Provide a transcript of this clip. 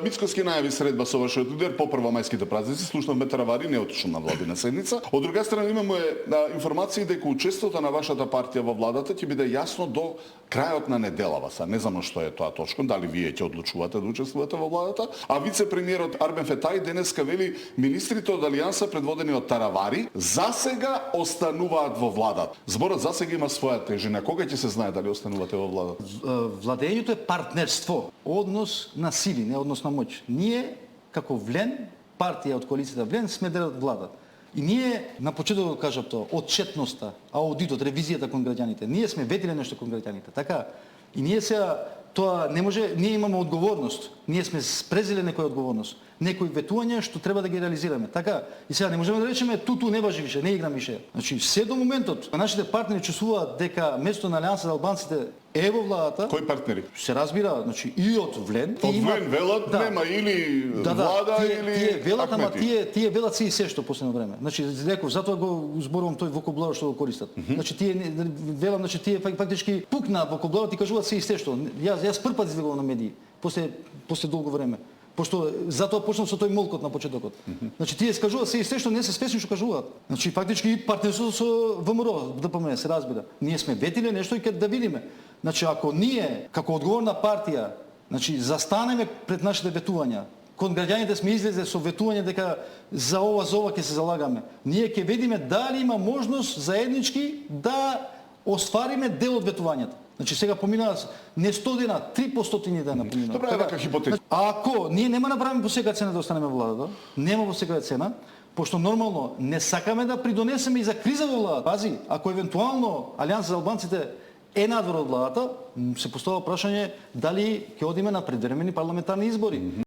Мицкоски најави средба со вашиот лидер по првомајските празници, слушнавме Таравари, не отишол на владина седница. Од друга страна имаме информации дека учеството на вашата партија во владата ќе биде јасно до крајот на неделава. Не знам што е тоа точно, дали вие ќе одлучувате да учествувате во владата, а вице-премиерот Арбен Фетај денеска вели министрите од Алијанса предводени од Таравари засега остануваат во владата. Зборот засега има своја тежина. Кога ќе се знае дали останувате во владата? Владењето е партнерство, однос на сили, не однос на моќ. Ние, како Влен, партија од коалицијата Влен, сме дел од владата. И ние, на почетокот кажав тоа, отчетноста, аудитот, ревизијата кон граѓаните, ние сме ветиле нешто кон граѓаните, така? И ние сега, тоа не може, ние имаме одговорност, ние сме презеле некоја одговорност, некои ветувања што треба да ги реализираме, така? И сега не можеме да речеме туту не важи више, не играм више. Значи, се до моментот, нашите партнери чувствуваат дека место на Алијанса за албанците е во владата. Кои партнери? Се разбира, значи и од Влен. Од Влен велат, нема или влада или тие велат, ама акмети. тие велат се и се што последно време. Значи, реков, затоа го зборувам тој вокабулар што го користат. Значи, тие велам, значи тие фактички пукна вокабуларот и кажуваат се и се што. Јас прв пат излегувам на медии после долго време. Пошто затоа почнав со тој молкот на почетокот. Значи тие скажуваат се и се што не се свесни што кажуваат. Значи фактички партнерството со ВМРО, ДПМН се разбира. Ние сме ветиле нешто и да видиме. Значи ако ние како одговорна партија, значи застанеме пред нашите ветувања, кон граѓаните сме излезе со ветување дека за ова ќе се залагаме. Ние ќе видиме дали има можност заеднички да оствариме дел од ветувањата. Значи сега поминаа не 100 дена, 3 по 100 дена поминаа. Добра, вака хипотеза. Ако ние нема направиме по секоја цена да останеме во владата, нема по секоја цена, пошто нормално не сакаме да придонесеме и за криза во владата. Пази, ако евентуално Алијанса за албанците е надвор од владата, се поставува прашање дали ќе одиме на предвремени парламентарни избори.